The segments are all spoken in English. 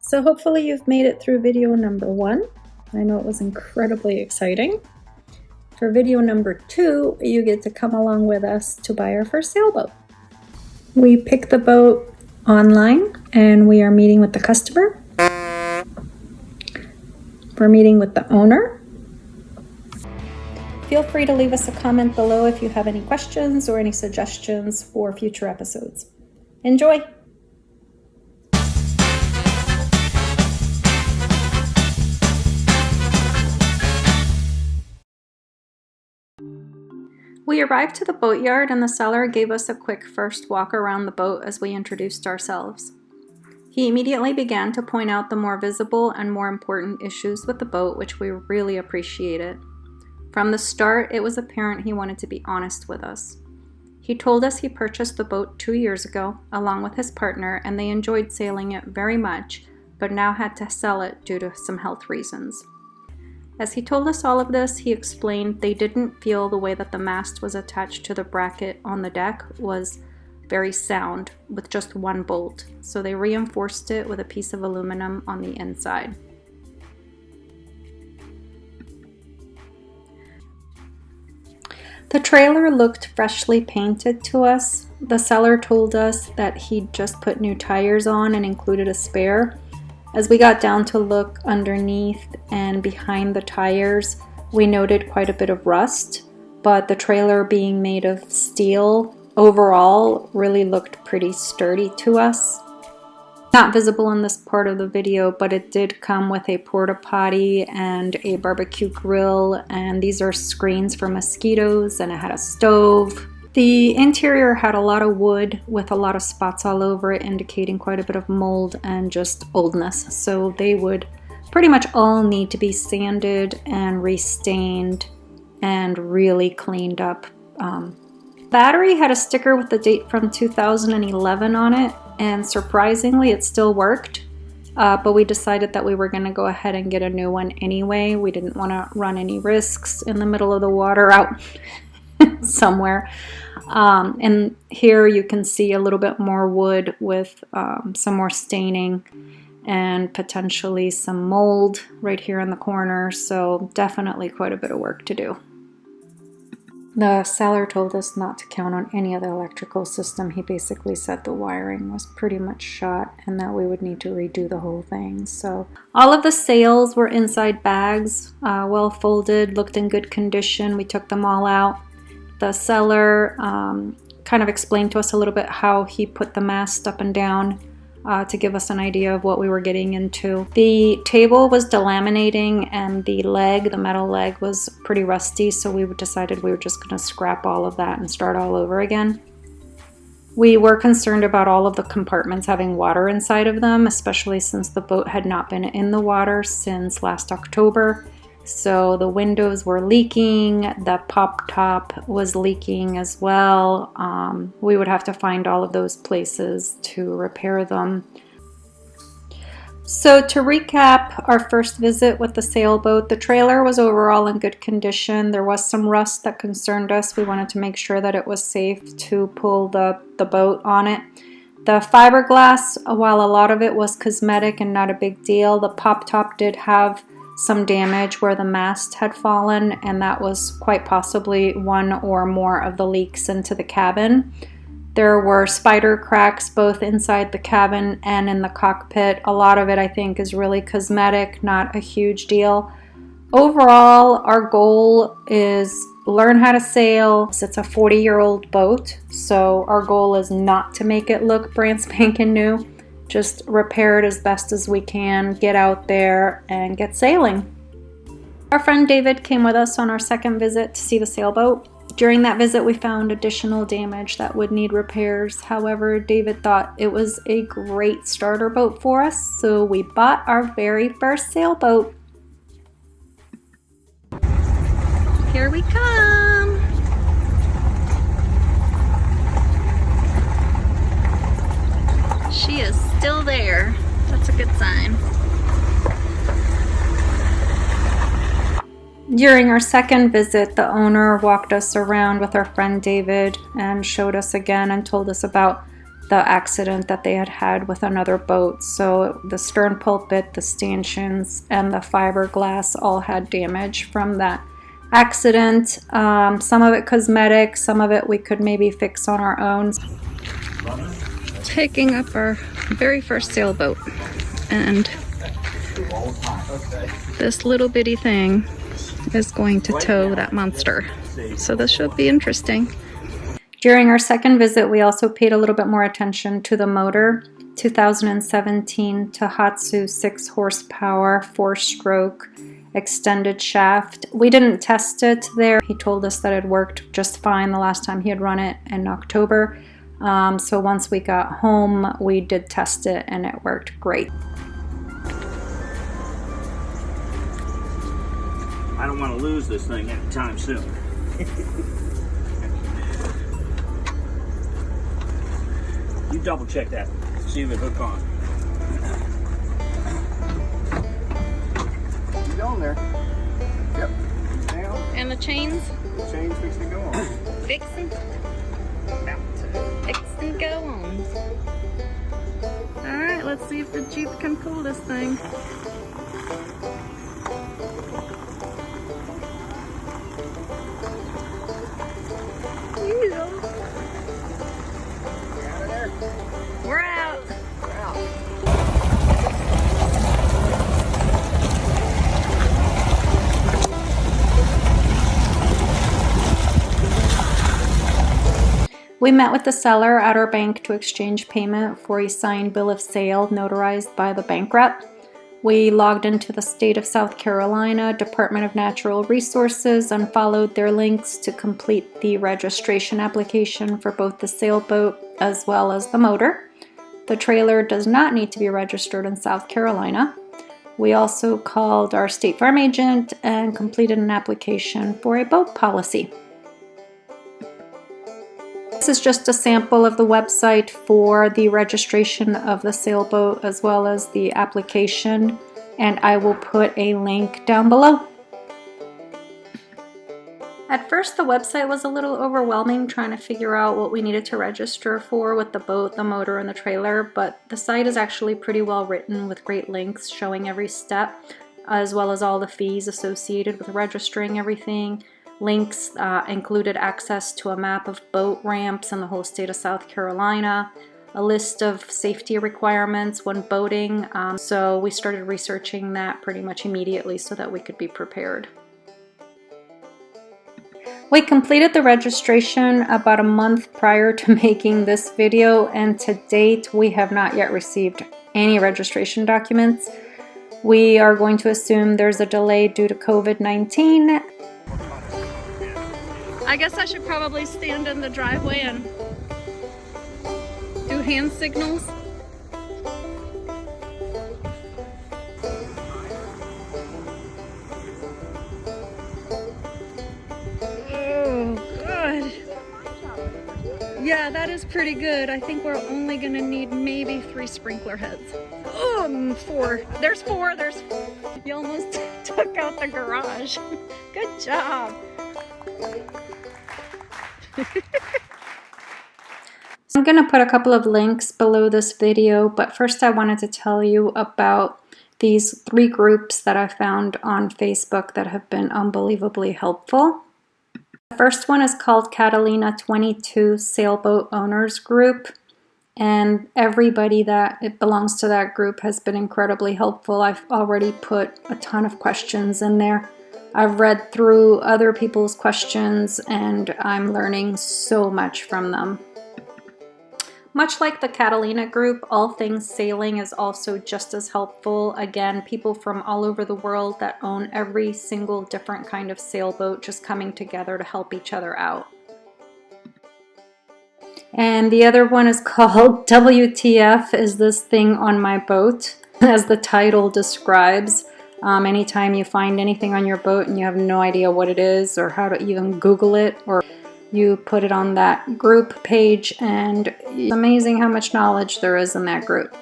So hopefully you've made it through video number 1. I know it was incredibly exciting. For video number 2, you get to come along with us to buy our first sailboat. We picked the boat online and we are meeting with the customer. We're meeting with the owner. Feel free to leave us a comment below if you have any questions or any suggestions for future episodes. Enjoy! We arrived to the boatyard and the seller gave us a quick first walk around the boat as we introduced ourselves. He immediately began to point out the more visible and more important issues with the boat, which we really appreciated. From the start, it was apparent he wanted to be honest with us. He told us he purchased the boat 2 years ago, along with his partner, and they enjoyed sailing it very much, but now had to sell it due to some health reasons. As he told us all of this, he explained they didn't feel the way that the mast was attached to the bracket on the deck was very sound with just one bolt, so they reinforced it with a piece of aluminum on the inside. The trailer looked freshly painted to us. The seller told us that he'd just put new tires on and included a spare. As we got down to look underneath and behind the tires, we noted quite a bit of rust, but the trailer being made of steel overall really looked pretty sturdy to us. Not visible in this part of the video, but it did come with a porta potty and a barbecue grill, and these are screens for mosquitoes, and it had a stove. The interior had a lot of wood with a lot of spots all over it, indicating quite a bit of mold and just oldness. So they would pretty much all need to be sanded and restained and really cleaned up. Battery had a sticker with the date from 2011 on it, and surprisingly it still worked. But we decided that we were going to go ahead and get a new one anyway. We didn't want to run any risks in the middle of the water out somewhere. And here you can see a little bit more wood with some more staining and potentially some mold right here in the corner. So definitely quite a bit of work to do. The seller told us not to count on any of the electrical system. He basically said the wiring was pretty much shot and that we would need to redo the whole thing. So all of the sails were inside bags, well folded, looked in good condition. We took them all out. The seller kind of explained to us a little bit how he put the mast up and down to give us an idea of what we were getting into. The table was delaminating and the metal leg was pretty rusty, so we decided we were just going to scrap all of that and start all over again. We were concerned about all of the compartments having water inside of them, especially since the boat had not been in the water since last October. So the windows were leaking, the pop top was leaking as well. We would have to find all of those places to repair them. So to recap our first visit with the sailboat, the trailer was overall in good condition. There was some rust that concerned us. We wanted to make sure that it was safe to pull the boat on it. The fiberglass, while a lot of it was cosmetic and not a big deal, the pop top did have some damage where the mast had fallen, and that was quite possibly one or more of the leaks into the cabin. There were spider cracks both inside the cabin and in the cockpit. A lot of it, I think, is really cosmetic, not a huge deal. Overall, our goal is learn how to sail. It's a 40-year-old boat, so our goal is not to make it look brand spanking new. Just repair it as best as we can, get out there, and get sailing. Our friend David came with us on our second visit to see the sailboat. During that visit, we found additional damage that would need repairs. However, David thought it was a great starter boat for us, so we bought our very first sailboat. Here we come! She is still there. That's a good sign. During our second visit, the owner walked us around with our friend David and showed us again and told us about the accident that they had had with another boat. So the stern pulpit, the stanchions, and the fiberglass all had damage from that accident. Some of it cosmetic, some of it we could maybe fix on our own. Picking up our very first sailboat, and this little bitty thing is going to tow that monster. So this should be interesting. During our second visit, we also paid a little bit more attention to the motor. 2017 Tohatsu 6 horsepower, 4-stroke, extended shaft. We didn't test it there. He told us that it worked just fine the last time he had run it in October. So once we got home, we did test it and it worked great. I don't want to lose this thing anytime soon. You double check that. See if it hook on. He's on there. Yep. Down. And the chains? The chain's fixing to go on. Fixing? Fixing go on. Alright, let's see if the Jeep can pull this thing. We're out. We're out. We met with the seller at our bank to exchange payment for a signed bill of sale notarized by the bank rep. We logged into the state of South Carolina Department of Natural Resources and followed their links to complete the registration application for both the sailboat as well as the motor. The trailer does not need to be registered in South Carolina. We also called our State Farm agent and completed an application for a boat policy. This is just a sample of the website for the registration of the sailboat as well as the application, and I will put a link down below. At first the website was a little overwhelming trying to figure out what we needed to register for with the boat, the motor, and the trailer, but the site is actually pretty well written with great links showing every step as well as all the fees associated with registering everything. Links included access to a map of boat ramps in the whole state of South Carolina, a list of safety requirements when boating, so we started researching that pretty much immediately so that we could be prepared. We completed the registration about a month prior to making this video, and to date we have not yet received any registration documents. We are going to assume there's a delay due to COVID-19. I guess I should probably stand in the driveway and do hand signals. Oh, good. Yeah, that is pretty good. I think we're only gonna need maybe 3 sprinkler heads. 4. There's 4. You almost took out the garage. Good job. I'm going to put a couple of links below this video, but first I wanted to tell you about these 3 groups that I found on Facebook that have been unbelievably helpful. The first one is called Catalina 22 Sailboat Owners Group, and everybody that belongs to that group has been incredibly helpful. I've already put a ton of questions in there. I've read through other people's questions and I'm learning so much from them. Much like the Catalina group, All Things Sailing is also just as helpful. Again, people from all over the world that own every single different kind of sailboat just coming together to help each other out. And the other one is called WTF is this thing on my boat, as the title describes. Anytime you find anything on your boat and you have no idea what it is or how to even Google it, or you put it on that group page, and it's amazing how much knowledge there is in that group.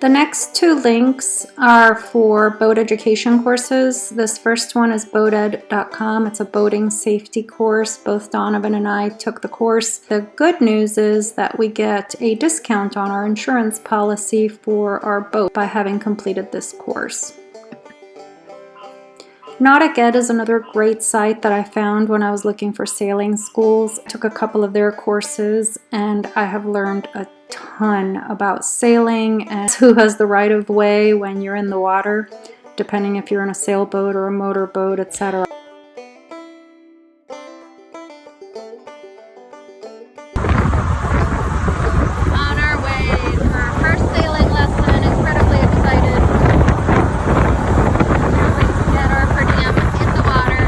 The next two links are for boat education courses. This first one is boated.com. It's a boating safety course. Both Donovan and I took the course. The good news is that we get a discount on our insurance policy for our boat by having completed this course. Nautic Ed is another great site that I found when I was looking for sailing schools. I took a couple of their courses and I have learned a ton about sailing and who has the right of way when you're in the water, depending if you're in a sailboat or a motorboat, etc. On our way for our first sailing lesson, incredibly excited. Can't wait to get our per diem in the water.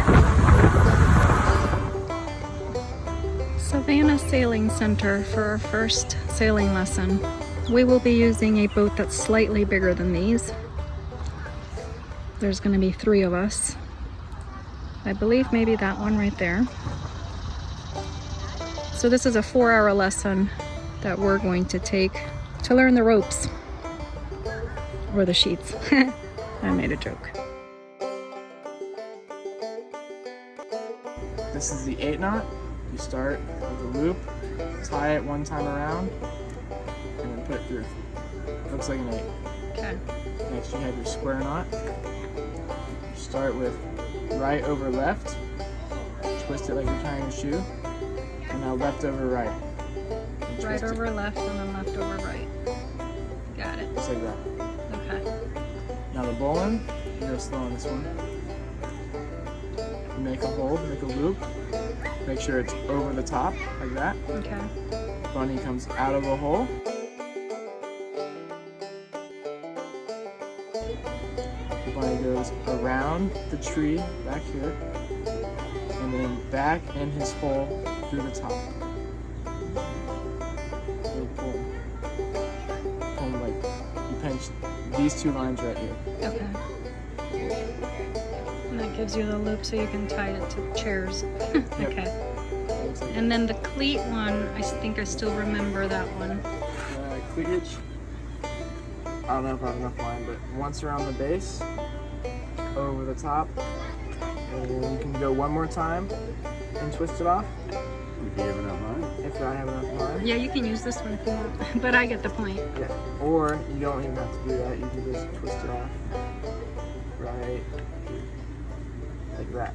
Savannah Sailing Center for our first sailing lesson. We will be using a boat that's slightly bigger than these. There's going to be 3 of us. I believe maybe that one right there. So this is a 4-hour lesson that we're going to take to learn the ropes. Or the sheets. I made a joke. This is the 8 knot. You start with a loop, tie it one time around, and then put it through. Looks like an 8. Okay. Next you have your square knot. You start with right over left, twist it like you're tying a shoe, and now left over right. And Right twist it over left and then left over right. Got it. just like that. Okay. Now the bowline, you go slow on this one. You make a hold, make a loop, make sure it's over the top, like that. Okay. Bunny comes out of a hole. The bunny goes around the tree back here, and then back in his hole through the top. So pull. Pull like, you pinch these 2 lines right here. Okay. And that gives you the loop so you can tie it to chairs. Okay. And then the cleat one, I think I still remember that one. Cleavage. I don't know if I have enough line, but once around the base, over the top, and you can go one more time and twist it off. If you have enough line. If I have enough line. Yeah, you can use this one if you want, but I get the point. Yeah. Or you don't even have to do that. You can just twist it off. Right. Like that.